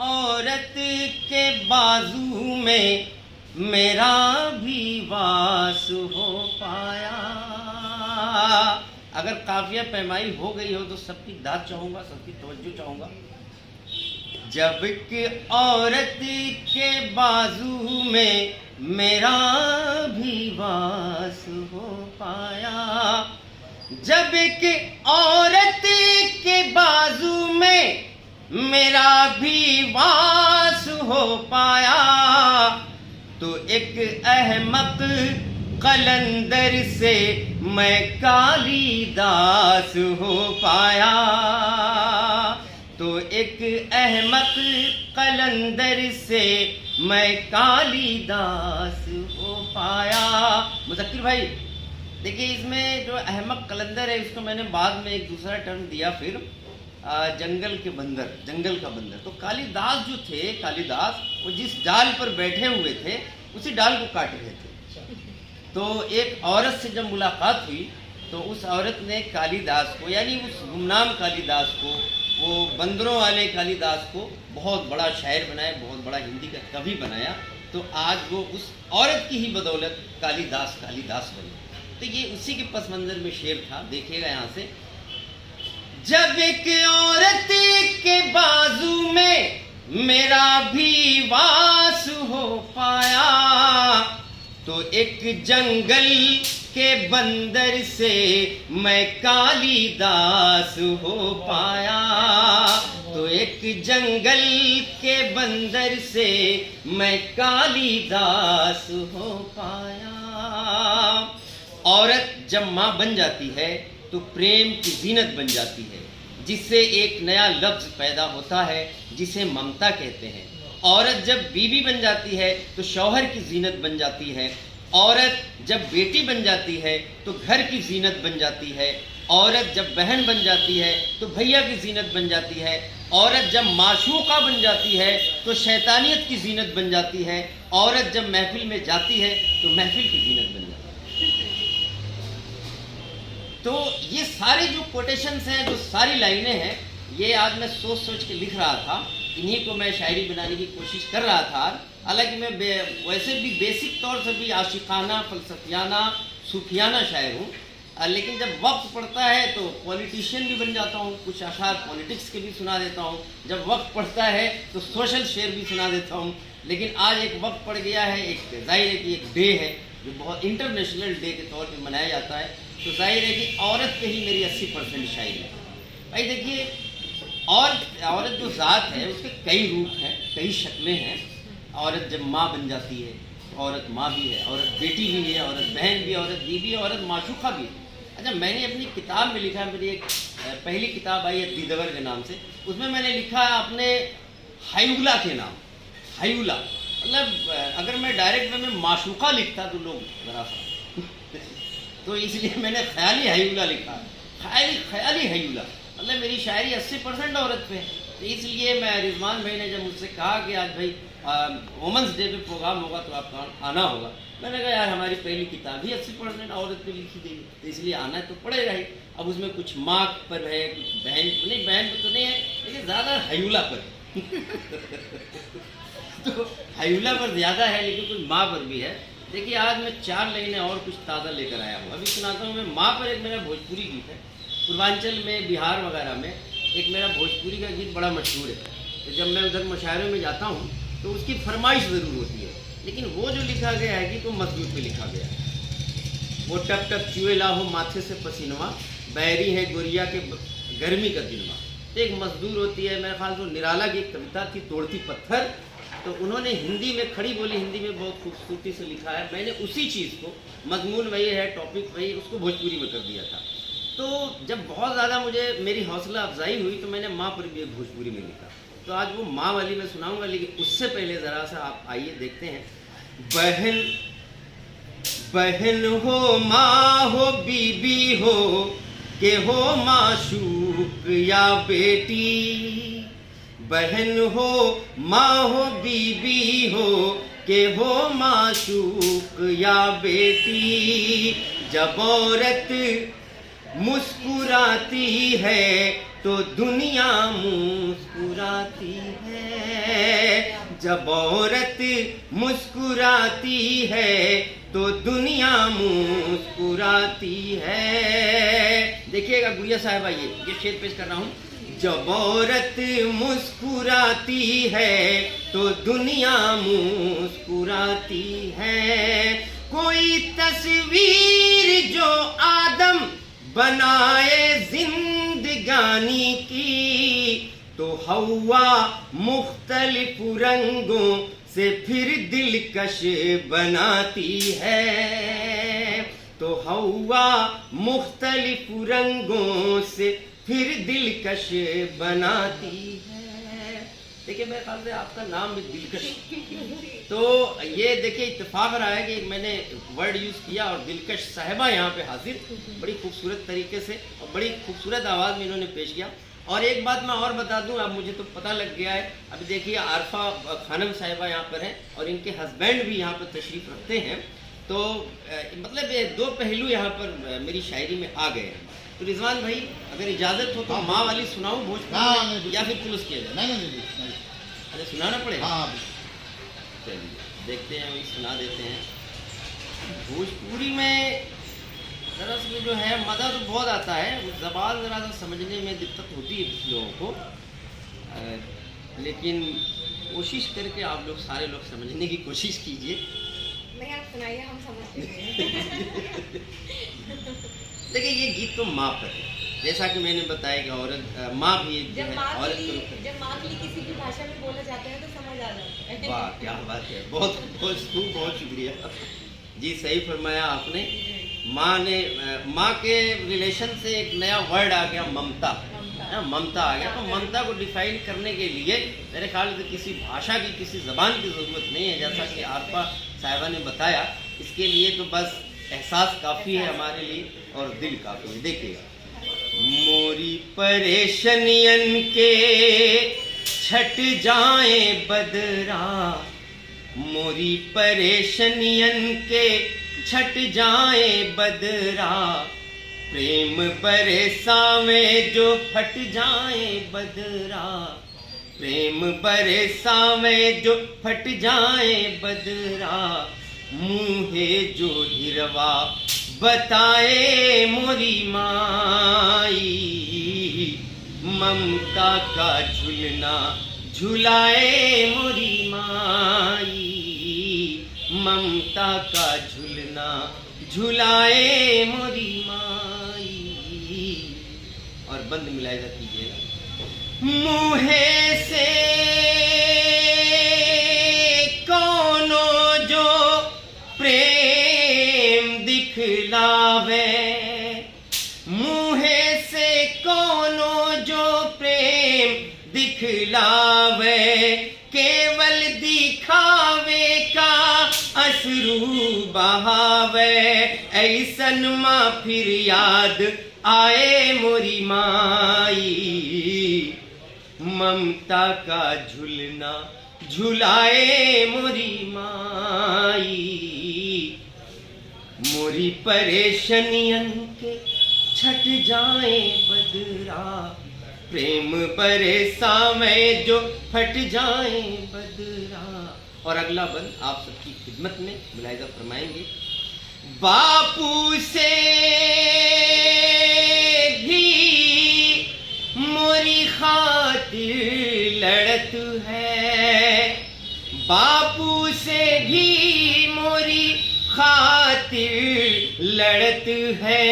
औरत के बाजू में मेरा भी वास हो पाया। अगर काफिया पैमाई हो गई हो तो सबकी दाद चाहूँगा, सबकी तवज्जो चाहूँगा। जब कि औरत के बाजू में मेरा भी वास हो पाया, जब कि औरत के बाजू में मेरा भी वास हो पाया, तो एक अहमक कलंदर से मैं कालिदास हो पाया, तो एक अहमक कलंदर से मैं कालिदास हो पाया। मुज़क्किर भाई देखिए, इसमें जो अहमक कलंदर है उसको मैंने बाद में एक दूसरा टर्म दिया, फिर जंगल के बंदर, जंगल का बंदर। तो कालिदास जो थे, कालिदास वो जिस डाल पर बैठे हुए थे उसी डाल को काट रहे थे। तो एक औरत से जब मुलाकात हुई तो उस औरत ने कालिदास को, यानी उस गुमनाम कालिदास को, वो बंदरों वाले कालिदास को बहुत बड़ा शायर बनाया, बहुत बड़ा हिंदी का कवि बनाया। तो आज वो उस औरत की ही बदौलत कालिदास कालिदास बने। तो ये उसी के पस मंजर में शेर था, देखिएगा यहाँ से। जब एक औरत के बाजू में मेरा भी वास हो पाया, तो एक जंगल के बंदर से मैं कालिदास हो पाया, तो एक जंगल के बंदर से मैं कालिदास हो पाया। औरत जब माँ बन जाती है तो प्रेम की जीनत बन जाती है, जिससे एक नया लफ्ज़ पैदा होता है जिसे ममता कहते हैं। औरत जब बीवी बन जाती है तो शौहर की जीनत बन जाती है। औरत जब बेटी बन जाती है तो घर की जीनत बन जाती है। औरत जब बहन बन जाती है तो भैया की जीनत बन जाती है। औरत जब माशूका बन जाती है तो शैतानियत की जीनत बन जाती है। औरत जब महफिल में जाती है तो महफिल की जीनत बन जाती है। तो ये सारे जो कोटेशंस हैं, जो सारी लाइनें हैं, ये आज मैं सोच सोच के लिख रहा था। इन्हीं को मैं शायरी बनाने की कोशिश कर रहा था। हालांकि मैं वैसे भी बेसिक तौर से भी आशिकाना, फलसफियाना, सूफियाना शायर हूँ, लेकिन जब वक्त पड़ता है तो पॉलिटिशियन भी बन जाता हूँ। कुछ अशार पॉलिटिक्स के भी सुना देता हूँ। जब वक्त पड़ता है तो सोशल शेर भी सुना देता हूँ। लेकिन आज एक वक्त पड़ गया है, एक जाहिर है कि एक डे है जो बहुत इंटरनेशनल डे के तौर पे मनाया जाता है। तो जाहिर है कि औरत पे ही मेरी 80% शायरी है। भाई देखिए, औरत जो ज़ात है उसके कई रूप हैं, कई शक्लें हैं। औरत जब माँ बन जाती है, औरत माँ भी है, औरत बेटी भी है, औरत बहन भी है, औरत बीवी है, औरत माशूका भी है। अच्छा, मैंने अपनी किताब में लिखा, मेरी एक पहली किताब आई है दीदवर के नाम से, उसमें मैंने लिखा अपने हायूला के नाम। हायूला मतलब अगर मैं डायरेक्ट में माशूका लिखता तो लोग ज़रा सा तो इसलिए मैंने ख्याली हायूला लिखा। ख्याली हायूला मतलब मेरी शायरी 80% औरत पे है। तो इसलिए मैं, रिजवान भाई ने जब मुझसे कहा कि आज भाई वुमेंस डे पे प्रोग्राम होगा तो आपका आना होगा, मैंने कहा यार हमारी पहली किताब ही 80% औरत पे लिखी गई, तो इसलिए आना तो पड़ेगा ही। अब उसमें कुछ माँ पर है, कुछ बहन, नहीं बहन पर तो नहीं है, लेकिन ज़्यादा हायूला पर तो हायूला पर ज़्यादा है, लेकिन कुछ माँ पर भी है। देखिए, आज मैं 4 लाइनें और कुछ ताज़ा लेकर आया हूँ। अभी सुनाता हूँ मैं माँ पर। एक मेरा भोजपुरी गीत है, पूर्वांचल में, बिहार वगैरह में एक मेरा भोजपुरी का गीत बड़ा मशहूर है। तो जब मैं उधर मुशायरों में जाता हूँ तो उसकी फरमाइश ज़रूर होती है, लेकिन वो जो लिखा गया है कि तो मजबूत में लिखा गया है। वो टप टप चुए लाहो माथे से पसीनवा, बैरी है गोरिया के गर्मी का दिनवा। तो एक मजदूर होती है, मेरे ख्याल से निराला की एक कविता थी, तोड़ती पत्थर। तो उन्होंने हिंदी में, खड़ी बोली हिंदी में बहुत खूबसूरती से लिखा है। मैंने उसी चीज़ को, मजमून वही है, टॉपिक वही, उसको भोजपुरी में कर दिया था। तो जब बहुत ज़्यादा मुझे मेरी हौसला अफजाई हुई तो मैंने माँ पर भी एक भोजपुरी में लिखा। तो आज वो माँ वाली मैं सुनाऊंगा, लेकिन उससे पहले ज़रा सा आप आइए देखते हैं। बहन बहन हो, माँ हो, बीबी हो, के हो माशूक या बेटी। बहन हो, माँ हो, बीबी हो, के हो माशूक या बेटी। जब औरत मुस्कुराती है तो दुनिया मुस्कुराती है, जब औरत मुस्कुराती है तो दुनिया मुस्कुराती है। देखिएगा गुड़िया साहिबा, ये शेर पेश कर रहा हूँ। जब औरत मुस्कुराती है तो दुनिया मुस्कुराती है। कोई तस्वीर जो आदम बनाए जिंदगानी की, तो हवा मुख्तलिफ रंगों से फिर दिलकश बनाती है। तो हवा मुख्तलिफ रंगों से फिर दिलकश बनाती है। देखिए मेरे ख्याल से आपका नाम भी दिलकश, तो ये देखिए इत्तेफाक रहा है कि मैंने वर्ड यूज़ किया और दिलकश साहिबा यहाँ पे हाजिर, बड़ी खूबसूरत तरीके से और बड़ी खूबसूरत आवाज़ में इन्होंने पेश किया। और एक बात मैं और बता दूं, अब मुझे तो पता लग गया है। अभी देखिए आरफा खानम साहिबा यहाँ पर हैं और इनके हस्बैंड भी यहाँ पर तशरीफ़ रखते हैं। तो मतलब ये दो पहलू यहाँ पर मेरी शायरी में आ गए हैं। तो रिजवान भाई अगर इजाज़त हो तो माँ वाली सुनाऊँ भोजपुरी या फिर पुलिस किया जाए? नहीं, अरे सुनाना पड़ेगा। चलिए देखते हैं, वही सुना देते हैं। भोजपुरी में दरअसल जो है मज़ा तो बहुत आता है, ज़बान ज़रा सा समझने में दिक्कत होती है कुछ लोगों को, लेकिन कोशिश करके आप लोग सारे लोग समझने की कोशिश कीजिए। नहीं आप सुनाइए, हम समझते हैं। देखिए ये गीत तो माँ पर है, जैसा कि मैंने बताया कि औरत माँ भी जब माँ के लिए किसी भी भाषा में बोला जाता है तो समझ आ जाता है। वाह क्या बात है, बहुत बहुत शुक्रिया जी, सही फरमाया आपने। माँ के रिलेशन से एक नया वर्ड आ गया, ममता। ममता आ गया। तो ममता को डिफाइन करने के लिए मेरे ख्याल से किसी भाषा की, किसी ज़बान की ज़रूरत नहीं है, जैसा कि आरफा साहिबा ने बताया। इसके लिए तो बस एहसास काफ़ी है हमारे लिए और दिल काफ़ी है। देखिएगा, मोरी परेशानियन के छट जाए बदरा, मोरी परेशानियन के छट जाए बदरा, प्रेम बरसावे जो फट जाए बदरा, प्रेम बरसावे जो फट जाए बदरा, मुँहे जो हिरवा बताए मोरी माई, ममता का झुलना झुलाए मोरी माई, ममता का झुलना झुलाए मोरी माई। और बंद मिलाएगा कीजिएगा। मुँहे से कौनो जो प्रेम दिखलावे, मुँहे से कौनो जो प्रेम दिखलावे, केवल दिखावे का अश्रु बहावे, ऐसन माँ फिर याद आए मोरी माई, ममता का झुलना झुलाए मोरी माई, मोरी परेशानियन के छट जाए बदरा, प्रेम बरसावे जो फट जाए बदरा। और अगला बंद आप सबकी खिदमत में मुलाहिजा फरमाएंगे। बापू से भी मोरी खातिर लड़त है, बापू से भी मोरी खातिर लड़त है,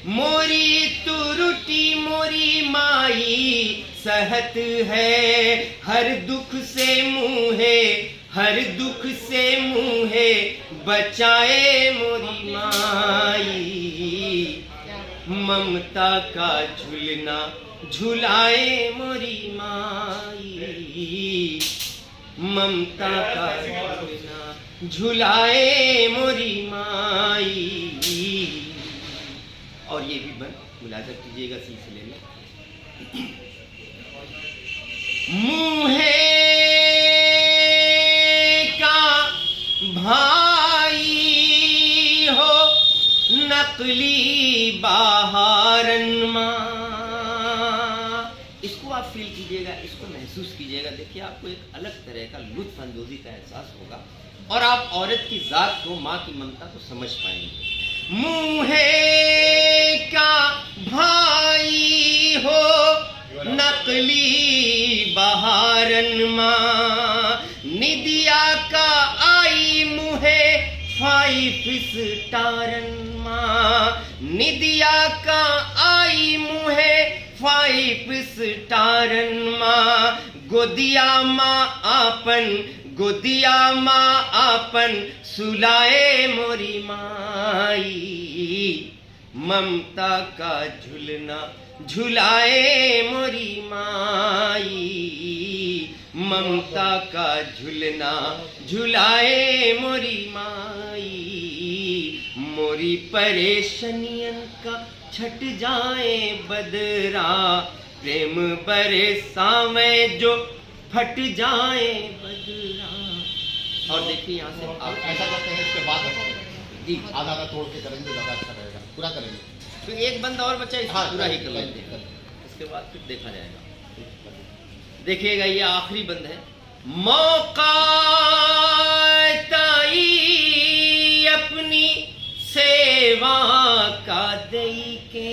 मोरी तुरुटी मोरी माई सहत है, हर दुख से मुँहे, हर दुख से मुँहे बचाए मोरी माई, ममता का झुलना झुलाए मोरी माई, ममता का झुलना झुलाए मोरी माई। और ये भी बन मुलाजा कीजिएगा सिलसिले में। मुँहे का भाई हो नकली बहारन माँ, कीजिएगा, इसको महसूस कीजिएगा। देखिए आपको एक अलग तरह का लुत्फ अंदोज़ी का एहसास होगा और आप औरत की ज़ात को, माँ की ममता को समझ पाएंगे। मुहे का भाई हो नकली बहारन माँ, निदिया का आई मुहे 5 स्टारन माँ, निदिया का आई मुहे 5 स्टारन माँ, गोदिया माँ आपन सुलाए मोरी माई, ममता का झुलना झुलाए मोरी माई, ममता का झुलना झुलाए मोरी माई, मोरी परेशानियन का छट जाए बदरा, प्रेम बरसावे जो फट जाए बदरा। और देखिए यहाँ से आप ऐसा करते हैं, इसके बाद रखते हैं जी आधा आधा तोड़ के करेंगे तो ज़्यादा अच्छा रहेगा, पूरा करेंगे। तो एक बंदा और बचा, इसको हाँ, पूरा ही कर लेते हैं, इसके बाद फिर देखा जाएगा। देखिएगा ये आखिरी बंद है। मौका ताई अपनी सेवा का दई के,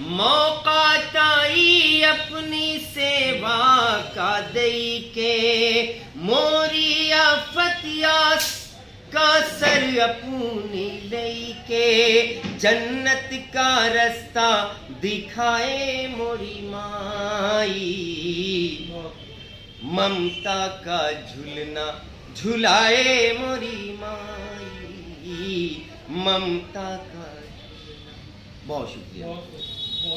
मौका ताई अपनी सेवा का दई के, मोरी आफतियास का सर अपनी लई के, जन्नत का रास्ता दिखाए मोरी माई, ममता का झुलना झुलाए मोरी माई, ममता का। बहुत शुक्रिया।